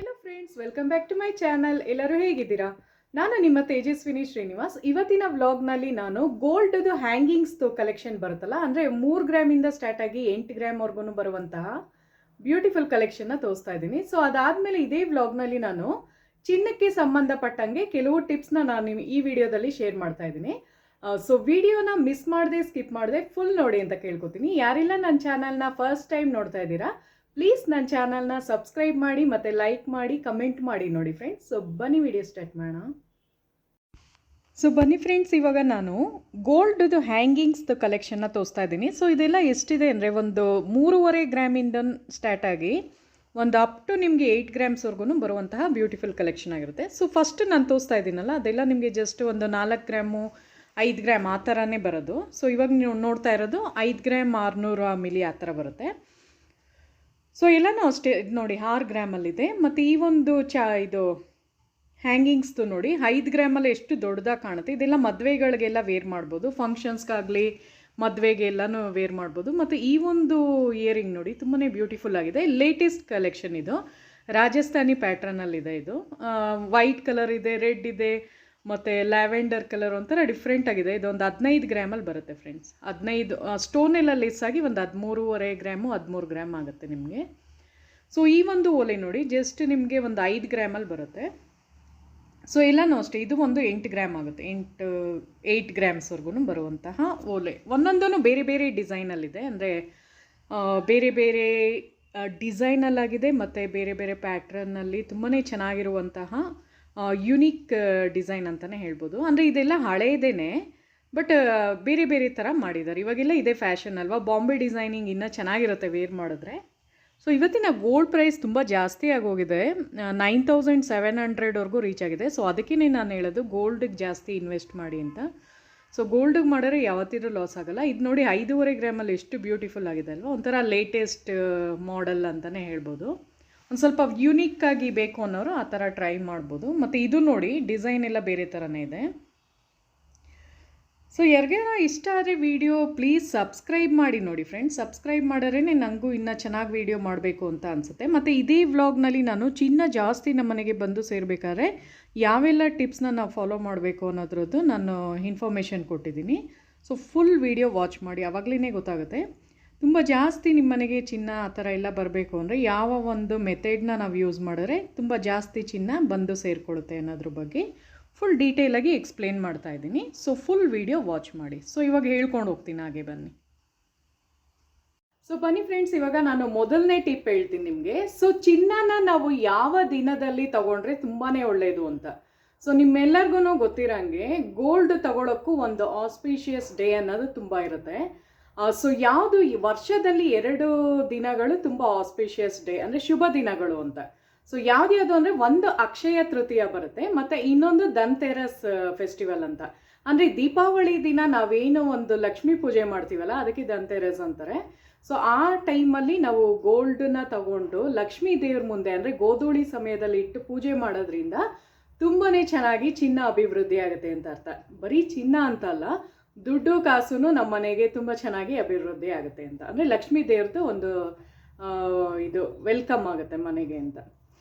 Hello friends, welcome back to my channel. ಎಲ್ಲರೂ ಹೇಗಿದ್ದೀರಾ? ನಾನು ನಿಮ್ಮ ತೇಜಸ್ವಿನಿ ಶ್ರೀನಿವಾಸ್. ಇವತ್ತಿನ ವ್ಲಾಗ್ನಲ್ಲಿ ನಾನು ಗೋಲ್ಡ್ದು ಹ್ಯಾಂಗಿಂಗ್ಸ್ದು ಕಲೆಕ್ಷನ್ ಬರುತ್ತಲ್ಲ, ಅಂದರೆ 3 ಗ್ರಾಮಿಂದ ಸ್ಟಾರ್ಟ್ ಆಗಿ 8 ಗ್ರಾಮ್ವರೆಗೂ ಬರುವಂತಹ ಬ್ಯೂಟಿಫುಲ್ ಕಲೆಕ್ಷನ್ನ ತೋರಿಸ್ತಾ ಇದ್ದೀನಿ. ಸೊ ಅದಾದಮೇಲೆ ಇದೇ ವ್ಲಾಗ್ನಲ್ಲಿ ನಾನು ಚಿನ್ನಕ್ಕೆ ಸಂಬಂಧಪಟ್ಟಂಗೆ ಕೆಲವು ಟಿಪ್ಸ್ನ ನಾನು ಈ ವಿಡಿಯೋದಲ್ಲಿ ಶೇರ್ ಮಾಡ್ತಾ ಇದ್ದೀನಿ. ಸೊ ವಿಡಿಯೋನ ಮಿಸ್ ಮಾಡದೆ ಸ್ಕಿಪ್ ಮಾಡದೆ ಫುಲ್ ನೋಡಿ ಅಂತ ಕೇಳ್ಕೊತೀನಿ. ಯಾರೆಲ್ಲ ನನ್ನ ಚಾನಲ್ನ ಫಸ್ಟ್ ಟೈಮ್ ನೋಡ್ತಾ ಇದ್ದೀರಾ, ಪ್ಲೀಸ್ ನನ್ನ ಚಾನಲ್ನ ಸಬ್ಸ್ಕ್ರೈಬ್ ಮಾಡಿ ಮತ್ತು ಲೈಕ್ ಮಾಡಿ ಕಮೆಂಟ್ ಮಾಡಿ ನೋಡಿ ಫ್ರೆಂಡ್ಸ್. ಸೊ ಬನ್ನಿ ವಿಡಿಯೋ ಸ್ಟಾರ್ಟ್ ಮಾಡೋಣ. ಸೊ ಬನ್ನಿ ಫ್ರೆಂಡ್ಸ್, ಇವಾಗ ನಾನು ಗೋಲ್ಡ್ದು ಹ್ಯಾಂಗಿಂಗ್ಸ್ದು ಕಲೆಕ್ಷನ್ನ ತೋರಿಸ್ತಾ ಇದ್ದೀನಿ. ಸೊ ಇದೆಲ್ಲ ಎಷ್ಟಿದೆ ಅಂದರೆ ಒಂದು 3.5 ಗ್ರಾಮಿಂದ ಸ್ಟಾರ್ಟ್ ಆಗಿ ಒಂದು ಅಪ್ ಟು ನಿಮಗೆ 8 ಗ್ರಾಮ್ಸ್ವರೆಗೂ ಬರುವಂತಹ ಬ್ಯೂಟಿಫುಲ್ ಕಲೆಕ್ಷನ್ ಆಗಿರುತ್ತೆ. ಸೊ ಫಸ್ಟ್ ನಾನು ತೋರಿಸ್ತಾ ಇದ್ದೀನಲ್ಲ, ಅದೆಲ್ಲ ನಿಮಗೆ ಜಸ್ಟ್ ಒಂದು 4 ಗ್ರಾಮು 5 ಗ್ರಾಮ್ ಆ ಥರನೇ ಬರೋದು. ಸೊ ಇವಾಗ ನೀವು ನೋಡ್ತಾ ಇರೋದು 5 ಗ್ರಾಮ್ 600 ಮಿಲಿ ಆ ಥರ ಬರುತ್ತೆ. ಸೊ ಎಲ್ಲನೂ ಅಷ್ಟೇ. ಇದು ನೋಡಿ 6 ಗ್ರಾಮಲ್ಲಿದೆ. ಮತ್ತು ಈ ಒಂದು ಇದು ಹ್ಯಾಂಗಿಂಗ್ಸ್ದು ನೋಡಿ 5 ಗ್ರಾಮಲ್ಲಿ ಎಷ್ಟು ದೊಡ್ಡದಾಗಿ ಕಾಣುತ್ತೆ. ಇದೆಲ್ಲ ಮದುವೆಗಳಿಗೆಲ್ಲ ವೇರ್ ಮಾಡ್ಬೋದು, ಫಂಕ್ಷನ್ಸ್ಗಾಗಲಿ ಮದುವೆಗೆ ಎಲ್ಲನೂ ವೇರ್ ಮಾಡ್ಬೋದು. ಮತ್ತು ಈ ಒಂದು ಇಯರಿಂಗ್ ನೋಡಿ ತುಂಬಾ ಬ್ಯೂಟಿಫುಲ್ ಆಗಿದೆ. ಲೇಟೆಸ್ಟ್ ಕಲೆಕ್ಷನ್ ಇದು, ರಾಜಸ್ಥಾನಿ ಪ್ಯಾಟ್ರನಲ್ಲಿದೆ. ಇದು ವೈಟ್ ಕಲರ್ ಇದೆ, ರೆಡ್ ಇದೆ, ಮತ್ತು ಲ್ಯಾವೆಂಡರ್ ಕಲರ್ ಒಂಥರ ಡಿಫ್ರೆಂಟ್ ಆಗಿದೆ. ಇದೊಂದು 15 ಗ್ರಾಮಲ್ಲಿ ಬರುತ್ತೆ ಫ್ರೆಂಡ್ಸ್. 15 ಸ್ಟೋನೆಲ್ಲ ಲೆಸ್ ಆಗಿ ಒಂದು 13.5 ಗ್ರಾಮು 13 ಗ್ರಾಮ್ ಆಗುತ್ತೆ ನಿಮಗೆ. ಸೊ ಈ ಒಂದು ಓಲೆ ನೋಡಿ ಜಸ್ಟ್ ನಿಮಗೆ ಒಂದು 5 ಗ್ರಾಮಲ್ಲಿ ಬರುತ್ತೆ. ಸೊ ಎಲ್ಲನೂ ಅಷ್ಟೇ, ಇದು ಒಂದು 8 ಗ್ರಾಮ್ ಆಗುತ್ತೆ. 8 ಗ್ರಾಮ್ಸ್ವರೆಗೂ ಬರುವಂತಹ ಓಲೆ. ಒಂದೊಂದೂ ಬೇರೆ ಬೇರೆ ಡಿಸೈನಲ್ಲಿದೆ, ಅಂದರೆ ಬೇರೆ ಬೇರೆ ಡಿಸೈನಲ್ಲಾಗಿದೆ ಮತ್ತು ಬೇರೆ ಬೇರೆ ಪ್ಯಾಟ್ರನ್ನಲ್ಲಿ ತುಂಬಾ ಚೆನ್ನಾಗಿರುವಂತಹ ಯುನೀಕ್ ಡಿಸೈನ್ ಅಂತಲೇ ಹೇಳ್ಬೋದು. ಅಂದರೆ ಇದೆಲ್ಲ ಹಳೇದೇನೆ, ಬಟ್ ಬೇರೆ ಬೇರೆ ಥರ ಮಾಡಿದ್ದಾರೆ. ಇವಾಗೆಲ್ಲ ಇದೇ ಫ್ಯಾಷನ್ ಅಲ್ವಾ, ಬಾಂಬೆ ಡಿಸೈನಿಂಗ್ ಇನ್ನೂ ಚೆನ್ನಾಗಿರುತ್ತೆ ವೇರ್ ಮಾಡಿದ್ರೆ. ಸೊ ಇವತ್ತಿನ ಗೋಲ್ಡ್ ಪ್ರೈಸ್ ತುಂಬ ಜಾಸ್ತಿ ಆಗೋಗಿದೆ, 9700ವರೆಗೂ ರೀಚ್ ಆಗಿದೆ. ಸೊ ಅದಕ್ಕೇ ನಾನು ಹೇಳೋದು ಗೋಲ್ಡಿಗೆ ಜಾಸ್ತಿ ಇನ್ವೆಸ್ಟ್ ಮಾಡಿ ಅಂತ. ಸೊ ಗೋಲ್ಡಿಗೆ ಮಾಡಿದ್ರೆ ಯಾವತ್ತಿದ್ರೂ ಲಾಸ್ ಆಗೋಲ್ಲ. ಇದು ನೋಡಿ 5.5 ಗ್ರಾಮಲ್ಲಿ ಎಷ್ಟು ಬ್ಯೂಟಿಫುಲ್ ಆಗಿದೆ ಅಲ್ವಾ, ಒಂಥರ ಲೇಟೆಸ್ಟ್ ಮಾಡೆಲ್ ಅಂತಲೇ ಹೇಳ್ಬೋದು. ಒಂದು ಸ್ವಲ್ಪ ಯುನೀಕ್ಕಾಗಿ ಬೇಕು ಅನ್ನೋರು ಆ ಥರ ಟ್ರೈ ಮಾಡ್ಬೋದು. ಮತ್ತು ಇದು ನೋಡಿ ಡಿಸೈನ್ ಎಲ್ಲ ಬೇರೆ ಥರನೇ ಇದೆ. ಸೊ ಯಾರಿಗಾರ ಇಷ್ಟ ಆದರೆ ವಿಡಿಯೋ ಪ್ಲೀಸ್ ಸಬ್ಸ್ಕ್ರೈಬ್ ಮಾಡಿ ನೋಡಿ ಫ್ರೆಂಡ್ಸ್. ಸಬ್ಸ್ಕ್ರೈಬ್ ಮಾಡಿದ್ರೆ ನನಗೂ ಇನ್ನೂ ಚೆನ್ನಾಗಿ ವಿಡಿಯೋ ಮಾಡಬೇಕು ಅಂತ ಅನಿಸುತ್ತೆ. ಮತ್ತು ಇದೇ ವ್ಲಾಗ್ನಲ್ಲಿ ನಾನು ಚಿನ್ನ ಜಾಸ್ತಿ ನಮ್ಮ ಮನೆಗೆ ಬಂದು ಸೇರಬೇಕಾದ್ರೆ ಯಾವೆಲ್ಲ ಟಿಪ್ಸ್ನ ನಾವು ಫಾಲೋ ಮಾಡಬೇಕು ಅನ್ನೋದ್ರದ್ದು ನಾನು ಇನ್ಫಾರ್ಮೇಷನ್ ಕೊಟ್ಟಿದ್ದೀನಿ. ಸೊ ಫುಲ್ ವಿಡಿಯೋ ವಾಚ್ ಮಾಡಿ, ಆವಾಗಲೇ ಗೊತ್ತಾಗುತ್ತೆ. ತುಂಬ ಜಾಸ್ತಿ ನಿಮ್ಮ ಮನೆಗೆ ಚಿನ್ನ ಆ ಥರ ಎಲ್ಲ ಬರಬೇಕು ಅಂದರೆ ಯಾವ ಒಂದು ಮೆಥಡ್ನ ನಾವು ಯೂಸ್ ಮಾಡಿದ್ರೆ ತುಂಬ ಜಾಸ್ತಿ ಚಿನ್ನ ಬಂದು ಸೇರಿಕೊಳ್ಳುತ್ತೆ ಅನ್ನೋದ್ರ ಬಗ್ಗೆ ಫುಲ್ ಡೀಟೇಲಾಗಿ ಎಕ್ಸ್ಪ್ಲೇನ್ ಮಾಡ್ತಾ ಇದ್ದೀನಿ. ಸೊ ಫುಲ್ ವಿಡಿಯೋ ವಾಚ್ ಮಾಡಿ. ಸೊ ಇವಾಗ ಹೇಳ್ಕೊಂಡು ಹೋಗ್ತೀನಿ, ಹಾಗೆ ಬನ್ನಿ. ಸೊ ಬನ್ನಿ ಫ್ರೆಂಡ್ಸ್, ಇವಾಗ ನಾನು ಮೊದಲನೇ ಟಿಪ್ ಹೇಳ್ತೀನಿ ನಿಮಗೆ. ಸೊ ಚಿನ್ನನ ನಾವು ಯಾವ ದಿನದಲ್ಲಿ ತಗೊಂಡ್ರೆ ತುಂಬಾ ಒಳ್ಳೆಯದು ಅಂತ. ಸೊ ನಿಮ್ಮೆಲ್ಲರಿಗೂ ಗೊತ್ತಿರೋಂಗೆ ಗೋಲ್ಡ್ ತಗೊಳ್ಳೋಕ್ಕೂ ಒಂದು ಆಸ್ಪಿಷಿಯಸ್ ಡೇ ಅನ್ನೋದು ತುಂಬ ಇರುತ್ತೆ. ಸೊ ಯಾವುದು ಈ ವರ್ಷದಲ್ಲಿ 2 ದಿನಗಳು ತುಂಬ ಆಸ್ಪಿಷಿಯಸ್ ಡೇ, ಅಂದರೆ ಶುಭ ದಿನಗಳು ಅಂತ. ಸೊ ಯಾವ್ದು ಅಂದರೆ ಒಂದು ಅಕ್ಷಯ ತೃತೀಯ ಬರುತ್ತೆ, ಮತ್ತು ಇನ್ನೊಂದು ಧನ್ತೆರಸ್ ಫೆಸ್ಟಿವಲ್ ಅಂತ. ಅಂದರೆ ದೀಪಾವಳಿ ದಿನ ನಾವೇನು ಒಂದು ಲಕ್ಷ್ಮೀ ಪೂಜೆ ಮಾಡ್ತೀವಲ್ಲ, ಅದಕ್ಕೆ ಧನ್ತೆರಸ್ ಅಂತಾರೆ. ಸೊ ಆ ಟೈಮಲ್ಲಿ ನಾವು ಗೋಲ್ಡನ್ನ ತಗೊಂಡು ಲಕ್ಷ್ಮೀ ದೇವ್ರ ಮುಂದೆ, ಅಂದರೆ ಗೋಧೂಳಿ ಸಮಯದಲ್ಲಿ ಇಟ್ಟು ಪೂಜೆ ಮಾಡೋದ್ರಿಂದ ತುಂಬಾ ಚೆನ್ನಾಗಿ ಚಿನ್ನ ಅಭಿವೃದ್ಧಿ ಆಗುತ್ತೆ ಅಂತ ಅರ್ಥ. ಬರೀ ಚಿನ್ನ ಅಂತ ಅಲ್ಲ, ದುಡ್ಡು ಕಾಸು ನಮ್ಮ ಮನೆಗೆ ತುಂಬ ಚೆನ್ನಾಗಿ ಅಭಿವೃದ್ಧಿ ಆಗುತ್ತೆ ಅಂತ. ಅಂದರೆ ಲಕ್ಷ್ಮೀ ದೇವ್ರದ್ದು ಒಂದು ಇದು ವೆಲ್ಕಮ್ ಆಗುತ್ತೆ ಮನೆಗೆ ಅಂತ.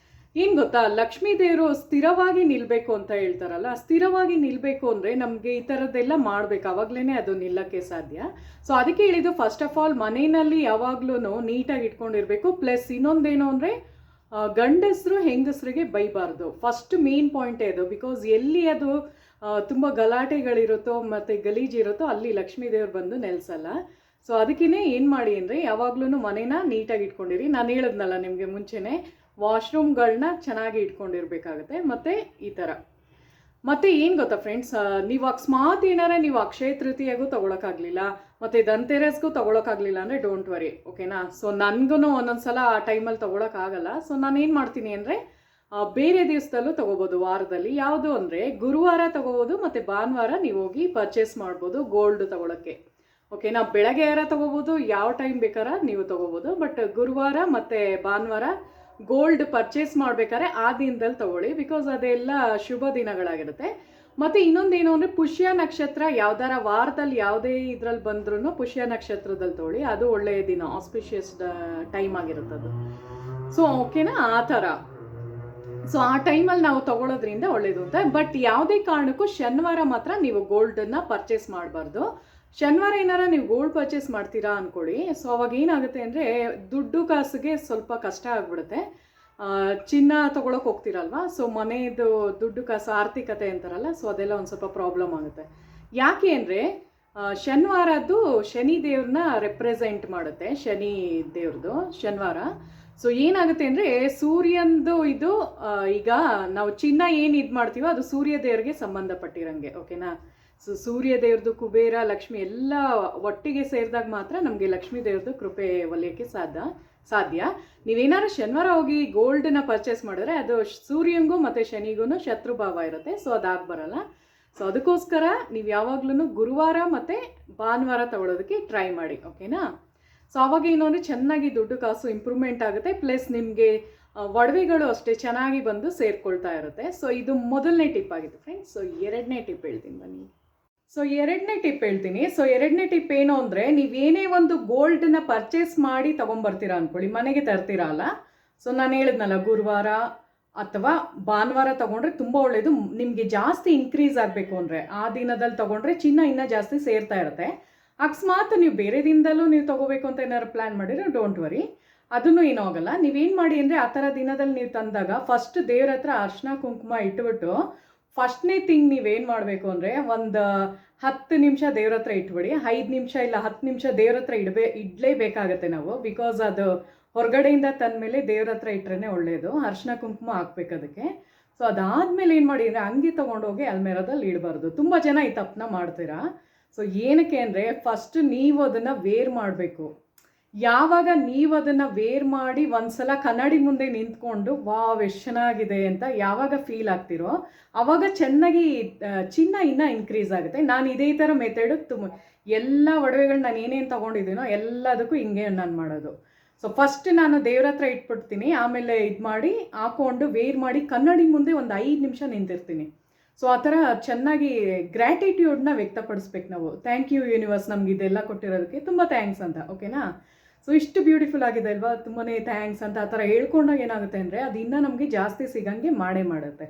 ಏನು ಗೊತ್ತಾ, ಲಕ್ಷ್ಮೀ ದೇವರು ಸ್ಥಿರವಾಗಿ ನಿಲ್ಲಬೇಕು ಅಂತ ಹೇಳ್ತಾರಲ್ಲ, ಸ್ಥಿರವಾಗಿ ನಿಲ್ಲಬೇಕು ಅಂದರೆ ನಮಗೆ ಈ ಥರದ್ದೆಲ್ಲ ಮಾಡಬೇಕು, ಆವಾಗಲೇ ಅದು ನಿಲ್ಲಕ್ಕೆ ಸಾಧ್ಯ. ಸೊ ಅದಕ್ಕೆ ಹೇಳಿದ್ದು, ಫಸ್ಟ್ ಆಫ್ ಆಲ್ ಮನೆಯಲ್ಲಿ ಯಾವಾಗಲೂ ನೀಟಾಗಿ ಇಟ್ಕೊಂಡಿರಬೇಕು. ಪ್ಲಸ್ ಇನ್ನೊಂದೇನು ಅಂದರೆ ಗಂಡಸರು ಹೆಂಗಸರಿಗೆ ಬೈಬಾರ್ದು, ಫಸ್ಟ್ ಮೇನ್ ಪಾಯಿಂಟೇ ಅದು. ಬಿಕಾಸ್ ಎಲ್ಲಿ ಅದು ತುಂಬ ಗಲಾಟೆಗಳಿರುತ್ತೋ ಮತ್ತು ಗಲೀಜಿರುತ್ತೋ ಅಲ್ಲಿ ಲಕ್ಷ್ಮೀ ದೇವ್ರು ಬಂದು ನೆಲೆಸಲ್ಲ. ಸೊ ಅದಕ್ಕೇ ಏನು ಮಾಡಿ ಅಂದರೆ ಯಾವಾಗಲೂ ಮನೇನ ನೀಟಾಗಿ ಇಟ್ಕೊಂಡಿರಿ. ನಾನು ಹೇಳಿದ್ನಲ್ಲ ನಿಮಗೆ ಮುಂಚೆನೇ, ವಾಶ್ರೂಮ್ಗಳನ್ನ ಚೆನ್ನಾಗಿ ಇಟ್ಕೊಂಡಿರ್ಬೇಕಾಗತ್ತೆ. ಮತ್ತು ಈ ಥರ ಮತ್ತು ಏನು ಗೊತ್ತಾ ಫ್ರೆಂಡ್ಸ್, ನೀವು ಅಕಸ್ಮಾತ್ ಏನಾರ ನೀವು ಅಕ್ಷಯ ತೃತೀಯಗೂ ತೊಗೊಳಕ್ಕಾಗಲಿಲ್ಲ ಮತ್ತು ಧನ್ತೆರಸ್ಗೂ ತೊಗೊಳಕ್ಕಾಗಲಿಲ್ಲ ಅಂದರೆ ಡೋಂಟ್ ವರಿ, ಓಕೆನಾ. ಸೊ ನನಗೂ ಒಂದೊಂದ್ಸಲ ಆ ಟೈಮಲ್ಲಿ ತೊಗೊಳಕ್ಕಾಗಲ್ಲ. ಸೊ ನಾನು ಏನು ಮಾಡ್ತೀನಿ ಅಂದರೆ ಬೇರೆ ದಿವಸದಲ್ಲೂ ತೊಗೋಬೋದು ವಾರದಲ್ಲಿ. ಯಾವುದು ಅಂದರೆ ಗುರುವಾರ ತೊಗೋಬೋದು ಮತ್ತು ಭಾನುವಾರ ನೀವು ಹೋಗಿ ಪರ್ಚೇಸ್ ಮಾಡ್ಬೋದು ಗೋಲ್ಡ್ ತೊಗೊಳಕ್ಕೆ, ಓಕೆನಾ. ಬೆಳಗ್ಗೆ ಯಾರ ತೊಗೋಬೋದು, ಯಾವ ಟೈಮ್ ಬೇಕಾರ ನೀವು ತೊಗೋಬೋದು. ಬಟ್ ಗುರುವಾರ ಮತ್ತು ಭಾನುವಾರ ಗೋಲ್ಡ್ ಪರ್ಚೇಸ್ ಮಾಡಬೇಕಾದ್ರೆ ಆ ದಿನದಲ್ಲಿ ತೊಗೊಳ್ಳಿ, ಬಿಕಾಸ್ ಅದೆಲ್ಲ ಶುಭ ದಿನಗಳಾಗಿರುತ್ತೆ. ಮತ್ತು ಇನ್ನೊಂದೇನು ಅಂದರೆ ಪುಷ್ಯ ನಕ್ಷತ್ರ ಯಾವ್ದಾರ ವಾರದಲ್ಲಿ ಯಾವುದೇ ಇದರಲ್ಲಿ ಬಂದ್ರೂ ಪುಷ್ಯ ನಕ್ಷತ್ರದಲ್ಲಿ ತೊಗೊಳ್ಳಿ, ಅದು ಒಳ್ಳೆಯ ದಿನ, ಆಸ್ಪಿಷಿಯಸ್ ಟೈಮ್ ಆಗಿರುತ್ತೆ ಅದು. ಸೊ ಓಕೆನಾ, ಆ ಥರ. ಸೊ ಆ ಟೈಮಲ್ಲಿ ನಾವು ತೊಗೊಳೋದ್ರಿಂದ ಒಳ್ಳೇದು ಅಂತ. ಬಟ್ ಯಾವುದೇ ಕಾರಣಕ್ಕೂ ಶನಿವಾರ ಮಾತ್ರ ನೀವು ಗೋಲ್ಡನ್ನು ಪರ್ಚೇಸ್ ಮಾಡಬಾರ್ದು. ಶನಿವಾರ ಏನಾರ ನೀವು ಗೋಲ್ಡ್ ಪರ್ಚೇಸ್ ಮಾಡ್ತೀರಾ ಅಂದ್ಕೊಳ್ಳಿ, ಸೊ ಅವಾಗ ಏನಾಗುತ್ತೆ ಅಂದರೆ ದುಡ್ಡು ಕಾಸಿಗೆ ಸ್ವಲ್ಪ ಕಷ್ಟ ಆಗಿಬಿಡುತ್ತೆ. ಚಿನ್ನ ತೊಗೊಳಕ್ಕೆ ಹೋಗ್ತೀರಲ್ವ, ಸೊ ಮನೆಯದು ದುಡ್ಡು ಕಾಸು ಆರ್ಥಿಕತೆ ಅಂತಾರಲ್ಲ, ಸೊ ಅದೆಲ್ಲ ಒಂದು ಸ್ವಲ್ಪ ಪ್ರಾಬ್ಲಮ್ ಆಗುತ್ತೆ. ಯಾಕೆ ಅಂದರೆ ಶನಿವಾರದ್ದು ಶನಿ ದೇವ್ರನ್ನ ರೆಪ್ರೆಸೆಂಟ್ ಮಾಡುತ್ತೆ, ಶನಿ ದೇವ್ರದ್ದು ಶನಿವಾರ. ಸೊ ಏನಾಗುತ್ತೆ ಅಂದರೆ ಸೂರ್ಯಂದು ಇದು ಈಗ ನಾವು ಚಿನ್ನ ಏನು ಇದು ಮಾಡ್ತೀವೋ ಅದು ಸೂರ್ಯ ದೇವ್ರಿಗೆ ಸಂಬಂಧಪಟ್ಟಿರಂಗೆ, ಓಕೆನಾ. ಸೊ ಸೂರ್ಯ ದೇವ್ರದ್ದು, ಕುಬೇರ, ಲಕ್ಷ್ಮಿ ಎಲ್ಲ ಒಟ್ಟಿಗೆ ಸೇರಿದಾಗ ಮಾತ್ರ ನಮಗೆ ಲಕ್ಷ್ಮೀ ದೇವ್ರದ್ದು ಕೃಪೆ ಒಲಿಯೋಕ್ಕೆ ಸಾಧ್ಯ. ನೀವೇನಾದ್ರು ಶನಿವಾರ ಹೋಗಿ ಗೋಲ್ಡನ್ನ ಪರ್ಚೇಸ್ ಮಾಡಿದ್ರೆ ಅದು ಸೂರ್ಯಂಗೂ ಮತ್ತು ಶನಿಗೂ ಶತ್ರುಭಾವ ಇರುತ್ತೆ, ಸೊ ಅದಾಗಿ ಬರಲ್ಲ. ಸೊ ಅದಕ್ಕೋಸ್ಕರ ನೀವು ಯಾವಾಗ್ಲೂ ಗುರುವಾರ ಮತ್ತು ಭಾನುವಾರ ತಗೊಳ್ಳೋದಕ್ಕೆ ಟ್ರೈ ಮಾಡಿ, ಓಕೆನಾ. ಸೊ ಅವಾಗ ಏನು ಅಂದರೆ ಚೆನ್ನಾಗಿ ದುಡ್ಡು ಕಾಸು ಇಂಪ್ರೂವ್ಮೆಂಟ್ ಆಗುತ್ತೆ, ಪ್ಲಸ್ ನಿಮಗೆ ಒಡವೆಗಳು ಅಷ್ಟೇ ಚೆನ್ನಾಗಿ ಬಂದು ಸೇರ್ಕೊಳ್ತಾ ಇರುತ್ತೆ. ಸೊ ಇದು ಮೊದಲನೇ ಟಿಪ್ ಆಗಿತ್ತು ಫ್ರೆಂಡ್ಸ್. ಸೊ ಎರಡನೇ ಟಿಪ್ ಹೇಳ್ತೀನಿ ಬನ್ನಿ. ಸೊ ಎರಡನೇ ಟಿಪ್ ಏನು ಅಂದರೆ, ನೀವೇನೇ ಒಂದು ಗೋಲ್ಡನ್ನ ಪರ್ಚೇಸ್ ಮಾಡಿ ತೊಗೊಂಬರ್ತೀರಾ ಅಂದ್ಕೊಳ್ಳಿ, ಮನೆಗೆ ತರ್ತೀರಾ ಅಲ್ಲ. ಸೊ ನಾನು ಹೇಳಿದ್ನಲ್ಲ, ಗುರುವಾರ ಅಥವಾ ಭಾನುವಾರ ತೊಗೊಂಡ್ರೆ ತುಂಬ ಒಳ್ಳೆಯದು. ನಿಮಗೆ ಜಾಸ್ತಿ ಇನ್ಕ್ರೀಸ್ ಆಗಬೇಕು ಅಂದರೆ ಆ ದಿನದಲ್ಲಿ ತೊಗೊಂಡ್ರೆ ಚಿನ್ನ ಇನ್ನೂ ಜಾಸ್ತಿ ಸೇರ್ತಾ ಇರುತ್ತೆ. ಅಕಸ್ಮಾತ್ ನೀವು ಬೇರೆ ದಿನದಲ್ಲೂ ನೀವು ತೊಗೋಬೇಕು ಅಂತ ಏನಾದ್ರು ಪ್ಲ್ಯಾನ್ ಮಾಡಿದ್ರೆ ಡೋಂಟ್ ವರಿ, ಅದನ್ನು ಏನೂ ಆಗೋಲ್ಲ. ನೀವೇನು ಮಾಡಿ ಅಂದರೆ ಆ ಥರ ದಿನದಲ್ಲಿ ನೀವು ತಂದಾಗ ಫಸ್ಟ್ ದೇವ್ರ ಹತ್ರ ಅರ್ಶಿನ ಕುಂಕುಮ ಇಟ್ಬಿಟ್ಟು ಫಸ್ಟ್ನೇ ಥಿಂಗ್ ನೀವೇನು ಮಾಡಬೇಕು ಅಂದರೆ ಒಂದು 10 ನಿಮಿಷ ದೇವ್ರ ಹತ್ರ ಇಟ್ಬಿಡಿ. 5 ನಿಮಿಷ ಇಲ್ಲ 10 ನಿಮಿಷ ದೇವ್ರ ಹತ್ರ ಇಡಲೇಬೇಕಾಗತ್ತೆ ನಾವು, ಬಿಕಾಸ್ ಅದು ಹೊರಗಡೆಯಿಂದ ತಂದಮೇಲೆ ದೇವ್ರ ಹತ್ರ ಇಟ್ರೇ ಒಳ್ಳೆಯದು. ಅರ್ಶಿನ ಕುಂಕುಮ ಹಾಕ್ಬೇಕು ಅದಕ್ಕೆ. ಸೊ ಅದಾದಮೇಲೆ ಏನು ಮಾಡಿ ಅಂದರೆ ಹಂಗೆ ತೊಗೊಂಡೋಗಿ ಅಲ್ಮೇರದಲ್ಲಿ ಇಡಬಾರ್ದು. ತುಂಬ ಜನ ಈ ತಪ್ಪನ್ನ ಮಾಡ್ತೀರಾ. ಸೊ ಏನಕ್ಕೆ ಅಂದರೆ ಫಸ್ಟ್ ನೀವು ಅದನ್ನು ವೇರ್ ಮಾಡಬೇಕು. ಯಾವಾಗ ನೀವು ಅದನ್ನು ವೇರ್ ಮಾಡಿ ಒಂದ್ಸಲ ಕನ್ನಡಿ ಮುಂದೆ ನಿಂತ್ಕೊಂಡು ವಾವ್ ಎಷ್ಟು ಚೆನ್ನಾಗಿದೆ ಅಂತ ಯಾವಾಗ ಫೀಲ್ ಆಗ್ತಿರೋ ಆವಾಗ ಚೆನ್ನಾಗಿ ಚಿನ್ನ ಇನ್ನೂ ಇನ್ಕ್ರೀಸ್ ಆಗುತ್ತೆ. ನಾನು ಇದೇ ಥರ ಮೆಥಡು ಎಲ್ಲ ಒಡವೆಗಳು ನಾನು ಏನೇನು ತೊಗೊಂಡಿದ್ದೀನೋ ಎಲ್ಲದಕ್ಕೂ ಹಿಂಗೆ ನಾನು ಮಾಡೋದು. ಸೊ ಫಸ್ಟ್ ನಾನು ದೇವ್ರ ಹತ್ರ ಇಟ್ಬಿಡ್ತೀನಿ, ಆಮೇಲೆ ಇದು ಮಾಡಿ ಹಾಕ್ಕೊಂಡು ವೇರ್ ಮಾಡಿ ಕನ್ನಡಿ ಮುಂದೆ ಒಂದು 5 ನಿಮಿಷ ನಿಂತಿರ್ತೀನಿ. ಸೊ ಆ ಥರ ಚೆನ್ನಾಗಿ ಗ್ರ್ಯಾಟಿಟ್ಯೂಡ್ನ ವ್ಯಕ್ತಪಡಿಸ್ಬೇಕು ನಾವು. ಥ್ಯಾಂಕ್ ಯು ಯೂನಿವರ್ಸ್ ನಮ್ಗೆ ಇದೆಲ್ಲ ಕೊಟ್ಟಿರೋದಕ್ಕೆ ತುಂಬ ಥ್ಯಾಂಕ್ಸ್ ಅಂತ, ಓಕೆನಾ. ಸೊ ಇಷ್ಟು ಬ್ಯೂಟಿಫುಲ್ ಆಗಿದೆ ಅಲ್ವಾ, ತುಂಬಾ ಥ್ಯಾಂಕ್ಸ್ ಅಂತ ಆ ಥರ ಹೇಳ್ಕೊಂಡಾಗ ಏನಾಗುತ್ತೆ ಅಂದರೆ ಅದು ಇನ್ನೂ ನಮಗೆ ಜಾಸ್ತಿ ಸಿಗಂಗೆ ಮಾಡುತ್ತೆ.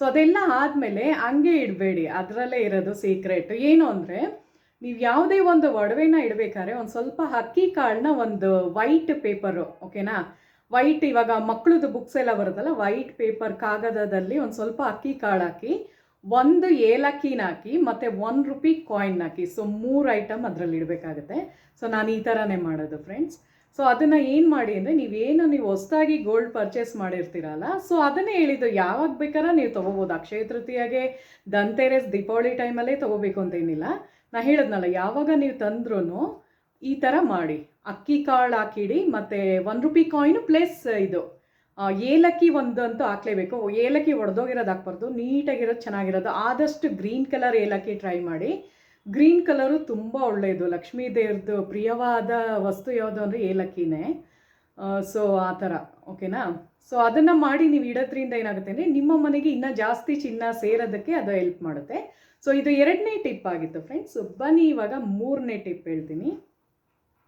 ಸೊ ಅದೆಲ್ಲ ಆದಮೇಲೆ ಹಂಗೆ ಇಡಬೇಡಿ, ಅದರಲ್ಲೇ ಇರೋದು ಸೀಕ್ರೆಟ್. ಏನು ಅಂದರೆ ನೀವು ಯಾವುದೇ ಒಂದು ಒಡವೆನ ಇಡಬೇಕಾದ್ರೆ ಒಂದು ಸ್ವಲ್ಪ ಅಕ್ಕಿ ಕಾಳನ್ನ ಒಂದು ವೈಟ್ ಪೇಪರು, ಓಕೆನಾ, ವೈಟ್ ಇವಾಗ ಮಕ್ಕಳದು ಬುಕ್ಸ್ ಎಲ್ಲ ಬರುತ್ತಲ್ಲ, ವೈಟ್ ಪೇಪರ್ ಕಾಗದದಲ್ಲಿ ಒಂದು ಸ್ವಲ್ಪ ಅಕ್ಕಿ ಕಾಳು ಹಾಕಿ, 1 ಏಲಕ್ಕಿನ ಹಾಕಿ ಮತ್ತು 1 ರೂಪಿ ಕಾಯಿನ್ ಹಾಕಿ. ಸೊ 3 ಐಟಮ್ ಅದರಲ್ಲಿ ಇಡಬೇಕಾಗುತ್ತೆ. ಸೊ ನಾನು ಈ ಥರನೇ ಮಾಡೋದು ಫ್ರೆಂಡ್ಸ್. ಸೊ ಅದನ್ನು ಏನು ಮಾಡಿ ಅಂದರೆ ನೀವು ಹೊಸದಾಗಿ ಗೋಲ್ಡ್ ಪರ್ಚೇಸ್ ಮಾಡಿರ್ತೀರಲ್ಲ, ಸೊ ಅದನ್ನೇ ಹೇಳಿದ್ದು ಯಾವಾಗ ಬೇಕಾದ್ರೆ ನೀವು ತೊಗೋಬೋದು. ಅಕ್ಷಯ ತೃತೀಯಗೆ, ಧನ್ತೆರಸ್, ದೀಪಾವಳಿ ಟೈಮಲ್ಲೇ ತೊಗೋಬೇಕು ಅಂತೇನಿಲ್ಲ. ನಾನು ಹೇಳಿದ್ನಲ್ಲ, ಯಾವಾಗ ನೀವು ತಂದ್ರೂ ಈ ಥರ ಮಾಡಿ ಅಕ್ಕಿ ಕಾಳು ಹಾಕಿಡಿ, ಮತ್ತು 1 ರೂಪಿ ಕಾಯಿನು ಪ್ಲಸ್ ಇದು ಏಲಕ್ಕಿ ಒಂದಂತೂ ಹಾಕ್ಲೇಬೇಕು. ಏಲಕ್ಕಿ ಒಡೆದೋಗಿರೋದು ಹಾಕ್ಬಾರ್ದು, ನೀಟಾಗಿರೋದು ಚೆನ್ನಾಗಿರೋದು. ಆದಷ್ಟು ಗ್ರೀನ್ ಕಲರ್ ಏಲಕ್ಕಿ ಟ್ರೈ ಮಾಡಿ. ಗ್ರೀನ್ ಕಲರು ತುಂಬ ಒಳ್ಳೆಯದು, ಲಕ್ಷ್ಮೀ ದೇವ್ರದ್ದು ಪ್ರಿಯವಾದ ವಸ್ತು ಯಾವುದು ಅಂದರೆ ಏಲಕ್ಕಿನೇ. ಸೊ ಆ ಥರ, ಓಕೆನಾ. ಸೊ ಅದನ್ನು ಮಾಡಿ ನೀವು ಇಡೋದ್ರಿಂದ ಏನಾಗುತ್ತೆ ಅಂದರೆ ನಿಮ್ಮ ಮನೆಗೆ ಇನ್ನೂ ಜಾಸ್ತಿ ಚಿನ್ನ ಸೇರೋದಕ್ಕೆ ಅದು ಹೆಲ್ಪ್ ಮಾಡುತ್ತೆ. ಸೊ ಇದು 2ನೇ ಟಿಪ್ ಆಗಿತ್ತು ಫ್ರೆಂಡ್ಸ್. ಬನ್ನಿ ಇವಾಗ 3ನೇ ಟಿಪ್ ಹೇಳ್ತೀನಿ.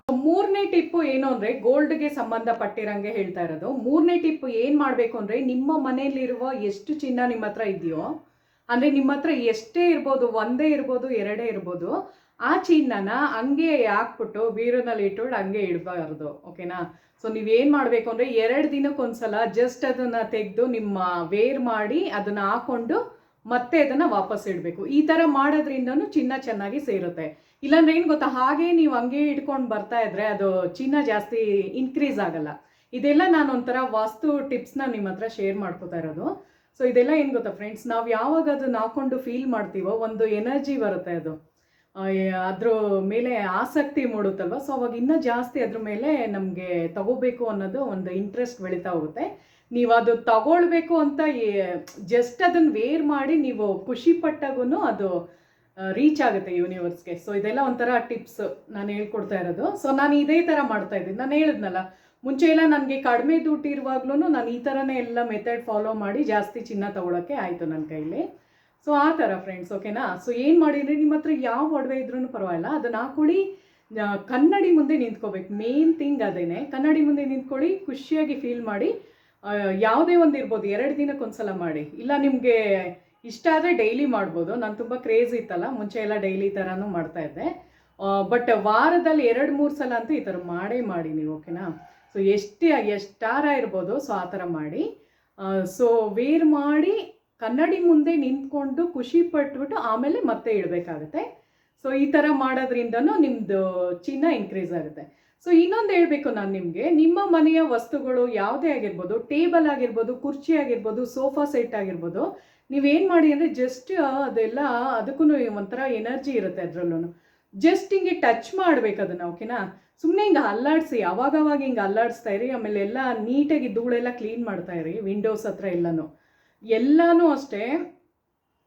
3ನೇ ಟಿಪ್ಪು ಏನು ಅಂದರೆ ಗೋಲ್ಡ್ಗೆ ಸಂಬಂಧಪಟ್ಟಿರಂಗೆ ಹೇಳ್ತಾ ಇರೋದು. 3ನೇ ಟಿಪ್ಪು ಏನು ಮಾಡಬೇಕು ಅಂದರೆ, ನಿಮ್ಮ ಮನೆಯಲ್ಲಿರುವ ಎಷ್ಟು ಚಿನ್ನ ನಿಮ್ಮ ಹತ್ರ ಇದೆಯೋ, ಅಂದರೆ ನಿಮ್ಮ ಹತ್ರ ಎಷ್ಟೇ ಇರ್ಬೋದು, 1 ಇರ್ಬೋದು 2 ಇರ್ಬೋದು, ಆ ಚಿನ್ನನ ಹಂಗೆ ಹಾಕ್ಬಿಟ್ಟು ಬೀರುನಲ್ಲಿ ಇಟ್ಕೊಂಡು ಹಂಗೆ ಇಡಬಾರ್ದು, ಓಕೆನಾ. ಸೊ ನೀವೇನು ಮಾಡಬೇಕು ಅಂದರೆ 2 ದಿನಕ್ಕೊಂದ್ಸಲ ಜಸ್ಟ್ ಅದನ್ನು ತೆಗೆದು ನಿಮ್ಮ ವೇರ್ ಮಾಡಿ ಅದನ್ನು ಹಾಕ್ಕೊಂಡು ಮತ್ತೆ ಅದನ್ನು ವಾಪಸ್ ಇಡಬೇಕು. ಈ ಥರ ಮಾಡೋದ್ರಿಂದನೂ ಚಿನ್ನ ಚೆನ್ನಾಗಿ ಸೇರುತ್ತೆ. ಇಲ್ಲಾಂದ್ರೆ ಏನು ಗೊತ್ತಾ, ಹಾಗೆ ನೀವು ಹಂಗೆ ಇಟ್ಕೊಂಡು ಬರ್ತಾ ಇದ್ರೆ ಅದು ಚಿನ್ನ ಜಾಸ್ತಿ ಇನ್ಕ್ರೀಸ್ ಆಗಲ್ಲ. ಇದೆಲ್ಲ ನಾನು ಒಂಥರ ವಾಸ್ತು ಟಿಪ್ಸ್ನ ನಿಮ್ಮ ಹತ್ರ ಶೇರ್ ಮಾಡ್ಕೋತಾ ಇರೋದು. ಸೊ ಇದೆಲ್ಲ ಏನು ಗೊತ್ತಾ ಫ್ರೆಂಡ್ಸ್, ನಾವು ಯಾವಾಗ ಅದನ್ನು ಹಾಕ್ಕೊಂಡು ಫೀಲ್ ಮಾಡ್ತೀವೋ ಒಂದು ಎನರ್ಜಿ ಬರುತ್ತೆ, ಅದು ಅದ್ರ ಮೇಲೆ ಆಸಕ್ತಿ ಮೂಡುತ್ತಲ್ವ. ಸೊ ಅವಾಗ ಇನ್ನೂ ಜಾಸ್ತಿ ಅದ್ರ ಮೇಲೆ ನಮಗೆ ತಗೋಬೇಕು ಅನ್ನೋದು ಒಂದು ಇಂಟ್ರೆಸ್ಟ್ ಬೆಳೀತಾ ಹೋಗುತ್ತೆ. ನೀವು ಅದು ತಗೊಳ್ಬೇಕು ಅಂತ ಜಸ್ಟ್ ಅದನ್ನು ವೇರ್ ಮಾಡಿ ನೀವು ಖುಷಿ ಪಟ್ಟಾಗೂ ಅದು ರೀಚ್ ಆಗುತ್ತೆ ಯೂನಿವರ್ಸ್ಗೆ. ಸೊ ಇದೆಲ್ಲ ಒಂಥರ ಟಿಪ್ಸ್ ನಾನು ಹೇಳ್ಕೊಡ್ತಾ ಇರೋದು. ಸೊ ನಾನು ಇದೇ ಥರ ಮಾಡ್ತಾ ಇದ್ದೀನಿ. ನಾನು ಹೇಳಿದ್ನಲ್ಲ, ಮುಂಚೆ ಎಲ್ಲ ನನಗೆ ಕಡಿಮೆ ದುಡ್ಡು ಇರುವಾಗ್ಲೂ ನಾನು ಈ ಥರನೇ ಎಲ್ಲ ಮೆಥಡ್ ಫಾಲೋ ಮಾಡಿ ಜಾಸ್ತಿ ಚಿನ್ನ ತೊಗೊಳಕ್ಕೆ ಆಯಿತು ನನ್ನ ಕೈಲಿ. ಸೊ ಆ ಥರ ಫ್ರೆಂಡ್ಸ್, ಓಕೆನಾ. ಸೊ ಏನು ಮಾಡಿದರೆ ನಿಮ್ಮ ಹತ್ರ ಯಾವ ಒಡವೆ ಇದ್ರೂ ಪರವಾಗಿಲ್ಲ, ಅದನ್ನು ಹಾಕೊಳ್ಳಿ, ಕನ್ನಡಿ ಮುಂದೆ ನಿಂತ್ಕೋಬೇಕು. ಮೇನ್ ಥಿಂಗ್ ಅದೇನೆ, ಕನ್ನಡಿ ಮುಂದೆ ನಿಂತ್ಕೊಳ್ಳಿ, ಖುಷಿಯಾಗಿ ಫೀಲ್ ಮಾಡಿ. ಯಾವುದೇ ಒಂದು ಇರ್ಬೋದು, 2 ದಿನಕ್ಕೊಂದ್ಸಲ ಮಾಡಿ. ಇಲ್ಲ ನಿಮಗೆ ಇಷ್ಟ ಆದರೆ ಡೈಲಿ ಮಾಡ್ಬೋದು. ನಾನು ತುಂಬ ಕ್ರೇಜ್ ಇತ್ತಲ್ಲ, ಮುಂಚೆ ಎಲ್ಲ ಡೈಲಿ ಥರನೂ ಮಾಡ್ತಾಯಿದ್ದೆ. ಬಟ್ ವಾರದಲ್ಲಿ 2-3 ಸಲ ಅಂತೂ ಈ ಥರ ಮಾಡಿ ನೀವು, ಓಕೆನಾ? ಸೊ ಎಷ್ಟಾರ ಇರ್ಬೋದು, ಸೊ ಆ ಥರ ಮಾಡಿ. ಸೊ ವೇರ್ ಮಾಡಿ ಕನ್ನಡಿ ಮುಂದೆ ನಿಂತ್ಕೊಂಡು ಖುಷಿ ಪಟ್ಬಿಟ್ಟು ಆಮೇಲೆ ಮತ್ತೆ ಇಡಬೇಕಾಗುತ್ತೆ. ಸೊ ಈ ಥರ ಮಾಡೋದ್ರಿಂದನೂ ನಿಮ್ಮದು ಚಿನ್ನ ಇನ್ಕ್ರೀಸ್ ಆಗುತ್ತೆ. ಸೊ ಇನ್ನೊಂದು ಹೇಳಬೇಕು ನಾನು ನಿಮಗೆ, ನಿಮ್ಮ ಮನೆಯ ವಸ್ತುಗಳು ಯಾವುದೇ ಆಗಿರ್ಬೋದು, ಟೇಬಲ್ ಆಗಿರ್ಬೋದು, ಕುರ್ಚಿ ಆಗಿರ್ಬೋದು, ಸೋಫಾ ಸೆಟ್ ಆಗಿರ್ಬೋದು, ನೀವೇನು ಮಾಡಿ ಅಂದರೆ ಜಸ್ಟ್ ಅದೆಲ್ಲ ಅದಕ್ಕೂ ಒಂಥರ ಎನರ್ಜಿ ಇರುತ್ತೆ ಅದರಲ್ಲೂ. ಜಸ್ಟ್ ಹಿಂಗೆ ಟಚ್ ಮಾಡಬೇಕು ಅದನ್ನು, ಓಕೆನಾ? ಸುಮ್ಮನೆ ಹಿಂಗೆ ಅಲ್ಲಾಡಿಸಿ, ಅವಾಗವಾಗ ಹಿಂಗೆ ಅಲ್ಲಾಡಿಸ್ತಾ ಇರಿ. ಆಮೇಲೆ ಎಲ್ಲ ನೀಟಾಗಿ ಧೂಳೆಲ್ಲ ಕ್ಲೀನ್ ಮಾಡ್ತಾ ಇರಿ, ವಿಂಡೋಸ್ ಹತ್ರ ಎಲ್ಲನೂ ಅಷ್ಟೇ.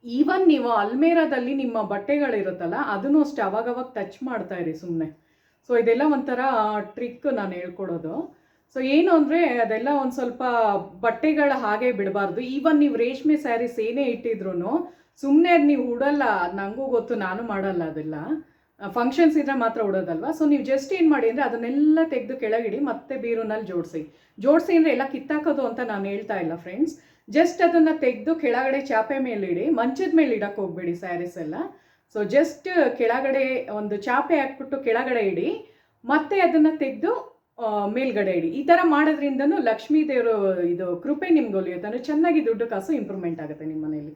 ಈವನ್ ನೀವು ಅಲ್ಮೇರಾದಲ್ಲಿ ನಿಮ್ಮ ಬಟ್ಟೆಗಳಿರುತ್ತಲ್ಲ ಅದನ್ನು ಅಷ್ಟೇ ಅವಾಗವಾಗ ಟಚ್ ಮಾಡ್ತಾ ಇರಿ ಸುಮ್ಮನೆ. ಸೊ ಇದೆಲ್ಲ ಒಂಥರ ಟ್ರಿಕ್ ನಾನು ಹೇಳ್ಕೊಡೋದು. ಸೊ ಏನು ಅಂದರೆ ಅದೆಲ್ಲ ಒಂದು ಸ್ವಲ್ಪ ಬಟ್ಟೆಗಳು ಹಾಗೆ ಬಿಡಬಾರ್ದು. ಈವನ್ ನೀವು ರೇಷ್ಮೆ ಸ್ಯಾರೀಸ್ ಏನೇ ಇಟ್ಟಿದ್ರು ಸುಮ್ಮನೆ ಅದು ನೀವು ಉಡಲ್ಲ, ನನಗೂ ಗೊತ್ತು, ನಾನು ಮಾಡಲ್ಲ ಅದೆಲ್ಲ. ಫಂಕ್ಷನ್ಸ್ ಇದ್ರೆ ಮಾತ್ರ ಉಡೋದಲ್ವ. ಸೊ ನೀವು ಜಸ್ಟ್ ಏನು ಮಾಡಿ ಅಂದರೆ ಅದನ್ನೆಲ್ಲ ತೆಗೆದು ಕೆಳಗಿಡಿ, ಮತ್ತೆ ಬೀರುನಲ್ಲಿ ಜೋಡಿಸಿ ಅಂದರೆ ಎಲ್ಲ ಕಿತ್ತಾಕೋದು ಅಂತ ನಾನು ಹೇಳ್ತಾ ಇಲ್ಲ ಫ್ರೆಂಡ್ಸ್. ಜಸ್ಟ್ ಅದನ್ನು ತೆಗೆದು ಕೆಳಗಡೆ ಚಾಪೆ ಮೇಲಿಡಿ, ಮಂಚದ ಮೇಲೆ ಇಡಕ್ಕೆ ಹೋಗ್ಬೇಡಿ ಸ್ಯಾರೀಸ್ ಎಲ್ಲ. ಸೊ ಜಸ್ಟ್ ಕೆಳಗಡೆ ಒಂದು ಚಾಪೆ ಹಾಕ್ಬಿಟ್ಟು ಕೆಳಗಡೆ ಇಡಿ, ಮತ್ತೆ ಅದನ್ನು ತೆಗೆದು ಮೇಲ್ಗಡೆ ಇಡಿ. ಈ ಥರ ಮಾಡೋದ್ರಿಂದನೂ ಲಕ್ಷ್ಮೀ ದೇವರು ಇದು ಕೃಪೆ ನಿಮ್ಗೆ ಒಲಿಯುತ್ತೆ, ಅಂದರೆ ಚೆನ್ನಾಗಿ ದುಡ್ಡು ಕಾಸು ಇಂಪ್ರೂವ್ಮೆಂಟ್ ಆಗುತ್ತೆ ನಿಮ್ಮ ಮನೇಲಿ.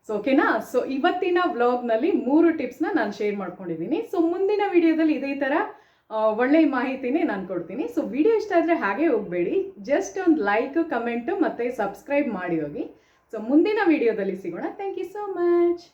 ಸೊ ಓಕೆನಾ? ಸೊ ಇವತ್ತಿನ ವ್ಲಾಗ್ನಲ್ಲಿ 3 ಟಿಪ್ಸ್ನ ನಾನು ಶೇರ್ ಮಾಡ್ಕೊಂಡಿದ್ದೀನಿ. ಸೊ ಮುಂದಿನ ವಿಡಿಯೋದಲ್ಲಿ ಇದೇ ಥರ ಒಳ್ಳೆಯ ಮಾಹಿತಿನೇ ನಾನು ಕೊಡ್ತೀನಿ. ಸೊ ವಿಡಿಯೋ ಇಷ್ಟ ಆದರೆ ಹಾಗೆ ಹೋಗಬೇಡಿ, ಜಸ್ಟ್ ಒಂದು ಲೈಕ್, ಕಮೆಂಟು ಮತ್ತು ಸಬ್ಸ್ಕ್ರೈಬ್ ಮಾಡಿ ಹೋಗಿ. ಸೊ ಮುಂದಿನ ವಿಡಿಯೋದಲ್ಲಿ ಸಿಗೋಣ. Thank you so much.